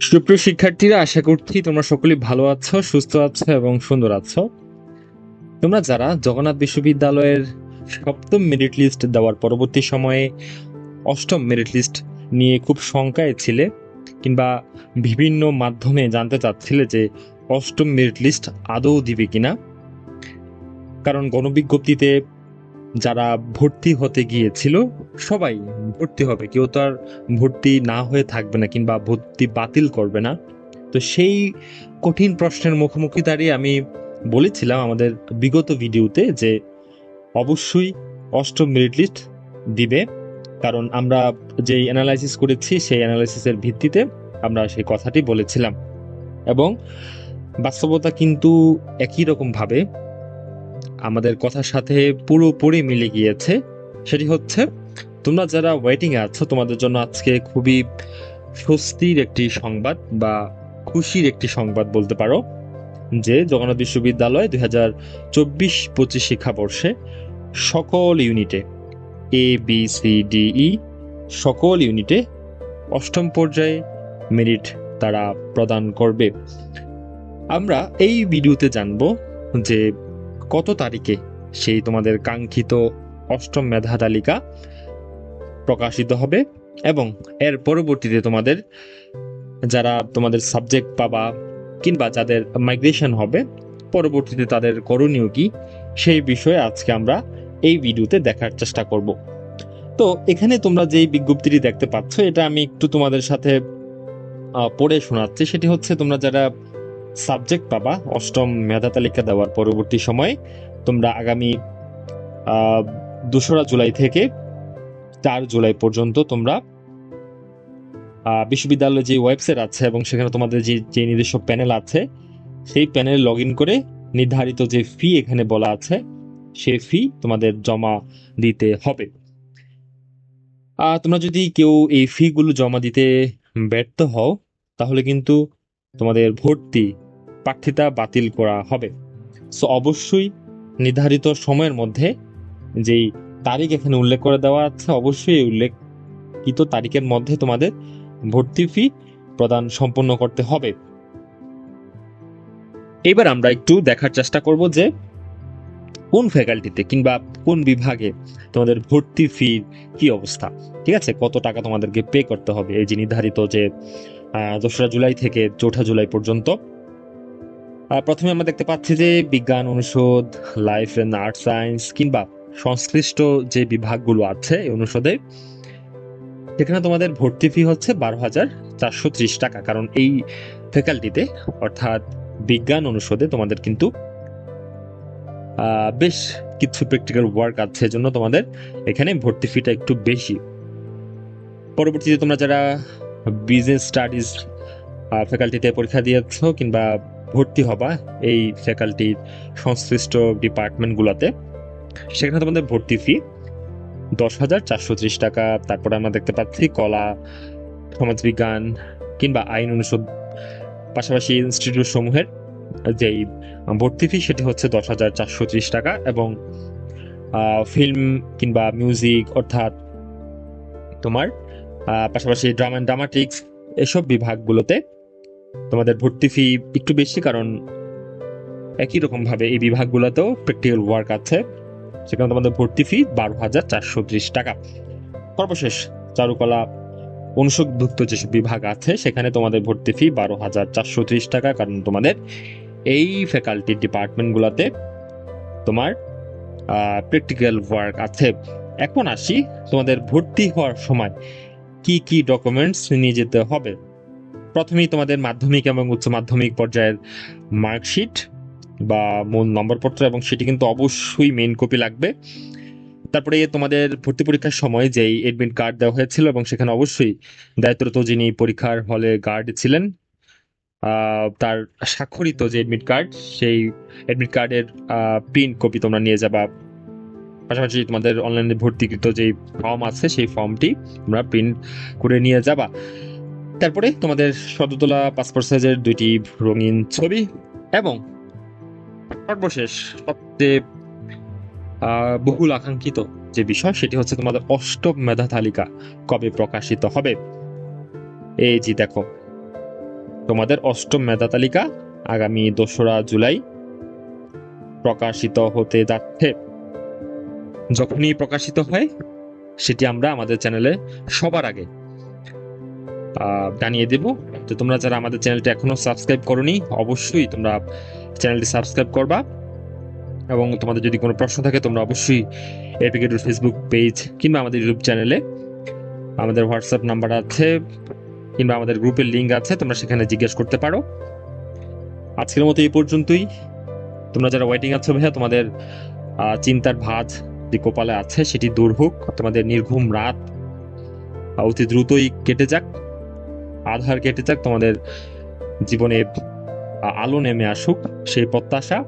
সুপ্রিয় শিক্ষার্থীরা, আশা করছি তোমরা সকলেই ভালো আছো, সুস্থ আছো এবং সুন্দর আছো। তোমরা যারা জগন্নাথ বিশ্ববিদ্যালয়ের সপ্তম মেরিট লিস্ট দেওয়ার পরবর্তী সময়ে অষ্টম মেরিট লিস্ট নিয়ে খুব শঙ্কায় ছিলে কিংবা বিভিন্ন মাধ্যমে জানতে চাচ্ছিলে যে অষ্টম মেরিট লিস্ট আদৌ দিবে কিনা, কারণ গণবিজ্ঞপ্তিতে যারা ভর্তি হতে গিয়েছিল সবাই ভর্তি হবে, কেউ তো আর ভর্তি না হয়ে থাকবে না কিংবা ভর্তি বাতিল করবে না। তো সেই কঠিন প্রশ্নের মুখোমুখি দাঁড়িয়ে আমি বলেছিলাম আমাদের বিগত ভিডিওতে যে অবশ্যই অষ্টম মেরিট লিস্ট দিবে, কারণ আমরা যেই অ্যানালাইসিস করেছি সেই অ্যানালাইসিসের ভিত্তিতে আমরা সেই কথাটি বলেছিলাম এবং বাস্তবতা কিন্তু একই রকম ভাবে আমাদের কথার সাথে পুরোপুরি মিলে গিয়েছে। সেটি হচ্ছে, তোমরা যারা ওয়েটিং এ আছো তোমাদের জন্য আজকে খুবই স্বস্তির একটি সংবাদ বা খুশির একটি সংবাদ বলতে পারো, যে জগন্নাথ বিশ্ববিদ্যালয় 2024-25 শিক্ষাবর্ষে সকল ইউনিটে ABCDE সকল ইউনিটে অষ্টম পর্যায়ে মেরিট তারা প্রদান করবে। আমরা এই ভিডিওতে জানব যে কত তারিখে সেই তোমাদের কাঙ্ক্ষিত অষ্টম মেধা তালিকা প্রকাশিত হবে এবং এর পরবর্তীতে তোমাদের যারা তোমাদের সাবজেক্ট পাবা কিংবা যাদের মাইগ্রেশন হবে পরবর্তীতে তাদের করণীয় কি, সেই বিষয়ে আজকে আমরা এই ভিডিওতে দেখার চেষ্টা করব। তো এখানে তোমরা যেই বিজ্ঞপ্তিটি দেখতে পাচ্ছ এটা আমি একটু তোমাদের সাথে পড়ে শোনাচ্ছি। সেটি হচ্ছে, তোমরা যারা সাবজেক্ট পাবা অষ্টম মেধা তালিকা দেওয়ার পরবর্তী সময়ে তোমরা আগামী 2রা জুলাই থেকে 4 জুলাই পর্যন্ত তোমরা বিশ্ববিদ্যালয়ের যে ওয়েবসাইট আছে এবং সেখানে তোমাদের যে নিজস্ব প্যানেল আছে সেই প্যানেল লগ ইন করে নির্ধারিত যে ফি এখানে বলা আছে সেই ফি তোমাদের জমা দিতে হবে। তোমরা যদি কেউ এই ফি গুলো জমা দিতে ব্যর্থ হও তাহলে কিন্তু তোমাদের ভর্তি প্রার্থিতা বাতিল করা হবে। সো অবশ্যই নির্ধারিত সময়ের মধ্যে যেই তারিখ এখানে উল্লেখ করে দেওয়া আছে অবশ্যই এই উল্লেখিত তারিখের মধ্যে তোমাদের ভর্তি ফি প্রদান সম্পন্ন করতে হবে। এবার আমরা একটু দেখার চেষ্টা করব যে কোন ফ্যাকাল্টিতে কিংবা কোন বিভাগে তোমাদের ভর্তি ফি কি অবস্থা, ঠিক আছে, কত টাকা তোমাদেরকে পে করতে হবে এই যে নির্ধারিত যে 2রা জুলাই থেকে 4ঠা জুলাই পর্যন্ত। প্রথমে আমরা দেখতে পাচ্ছি যে বিজ্ঞান অনুষদ, লাইফ অ্যান্ড আর্ট সায়েন্স কিংবা সংশ্লিষ্ট যে বিভাগগুলো আছে এই অনুষদে, সেখানে তোমাদের ভর্তি ফি হচ্ছে 12,430 টাকা। কারণ এই ফ্যাকাল্টিতে অর্থাৎ বিজ্ঞান অনুষদে তোমাদের কিন্তু বেশ কিছু প্র্যাকটিক্যাল ওয়ার্ক আছে, এজন্য তোমাদের এখানে ভর্তি ফিটা একটু বেশি। পরবর্তীতে তোমরা যারা বিজনেস স্টাডিজ ফ্যাকাল্টিতে পরীক্ষা দিয়েছ কিংবা ভর্তি হবা এই ফ্যাকাল্টির সংশ্লিষ্ট ডিপার্টমেন্টগুলোতে, সেখানে তোমাদের ভর্তি ফি 10,430 টাকা। তারপরে আমরা দেখতে পাচ্ছি কলা, সমাজবিজ্ঞান কিংবা আইন অনুষদ পাশাপাশি ইনস্টিটিউট সমূহের যেই ভর্তি ফি সেটি হচ্ছে 10,430 টাকা এবং ফিল্ম কিংবা মিউজিক অর্থাৎ তোমার পাশাপাশি ড্রামা অ্যান্ড ড্রামাটিক্স এসব বিভাগগুলোতে তোমাদের ভর্তি ফি একটু বেশি, কারণ একই রকম ভাবে এই বিভাগগুলোতেও প্র্যাকটিক্যাল ওয়ার্ক আছে, সেখানে তোমাদের ভর্তি ফি 12,430 টাকা। সর্বশেষ চারুকলা অনুষদভুক্ত যেসব বিভাগ আছে সেখানে তোমাদের ভর্তি ফি 12,430 টাকা, কারণ তোমাদের এই ফ্যাকাল্টির ডিপার্টমেন্টগুলোতে তোমার প্র্যাকটিক্যাল ওয়ার্ক আছে। এখন আসি তোমাদের ভর্তি হওয়ার সময় কি কি ডকুমেন্টস নিয়ে যেতে হবে। প্রথমেই তোমাদের মাধ্যমিক এবং উচ্চ মাধ্যমিক পর্যায়ের মার্কশিট বা মূল নম্বরপত্র, এবং সেটি কিন্তু অবশ্যই মেইন কপি লাগবে। তারপরে তোমাদের ভর্তি পরীক্ষার সময় যেই এডমিট কার্ড দেওয়া হয়েছিল এবং সেখানে অবশ্যই দায়িত্বরত যিনি পরীক্ষার হলে গার্ড ছিলেন তার স্বাক্ষরিত যে এডমিট কার্ড, সেই এডমিট কার্ডের প্রিন্ট কপি তোমরা নিয়ে যাবা। পাশাপাশি তোমাদের অনলাইনে ভর্তিকৃত যে ফর্ম আছে সেই ফর্মটি তোমরা প্রিন্ট করে নিয়ে যাবা। তারপরে তোমাদের সদ্য তোলা পাসপোর্ট সাইজের 2টি রঙিন ছবি এবং সর্বশেষ সবচেয়ে বহুল আকাঙ্ক্ষিত যে বিষয় সেটি হচ্ছে তোমাদের অষ্টম মেধা তালিকা কবে প্রকাশিত হবে। এই যে দেখো, তোমাদের অষ্টম মেধা তালিকা আগামী 2রা জুলাই প্রকাশিত হতে যাচ্ছে। যখনই প্রকাশিত হয় সেটি আমরা আমাদের চ্যানেলে সবার আগে জানিয়ে দেব। তো তোমরা যারা আমাদের চ্যানেলটি এখনো সাবস্ক্রাইব করোনি, অবশ্যই তোমরা চ্যানেলটি সাবস্ক্রাইব করবা, এবং তোমাদের যদি কোনো প্রশ্ন থাকে তোমরা অবশ্যই এপিকেটুর ফেসবুক পেজ কিংবা আমাদের ইউটিউব চ্যানেলে আমাদের হোয়াটসঅ্যাপ নাম্বার আছে কিংবা আমাদের গ্রুপের লিঙ্ক আছে, তোমরা সেখানে জিজ্ঞেস করতে পারো। আজকের মতো এই পর্যন্তই। তোমরা যারা ওয়েটিং আছো ভাইয়া, তোমাদের চিন্তার ভাঁজ যে কপালে আছে সেটি দূর হোক, তোমাদের নির্ঘুম রাত অতি দ্রুতই কেটে যাক, আধার কেটে যাক, তোমাদের জীবনে আলো নেমে আসুক সেই প্রত্যাশা।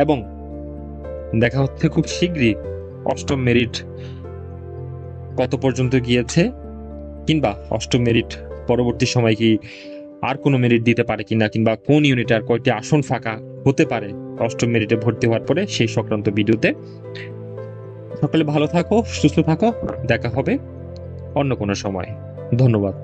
এবং দেখা হচ্ছে খুব শীঘ্রই অষ্টম মেরিট কত পর্যন্ত গিয়েছে, কিংবা অষ্টম মেরিট পরবর্তী সময় কি আর কোনো মেরিট দিতে পারে কিনা, কিংবা কোন ইউনিটে আর কয়টি আসন ফাঁকা হতে পারে অষ্টম মেরিটে ভর্তি হওয়ার পরে, সেই সংক্রান্ত ভিডিওতে। সকলে ভালো থাকো, সুস্থ থাকো, দেখা হবে অন্য কোনো সময়। ধন্যবাদ।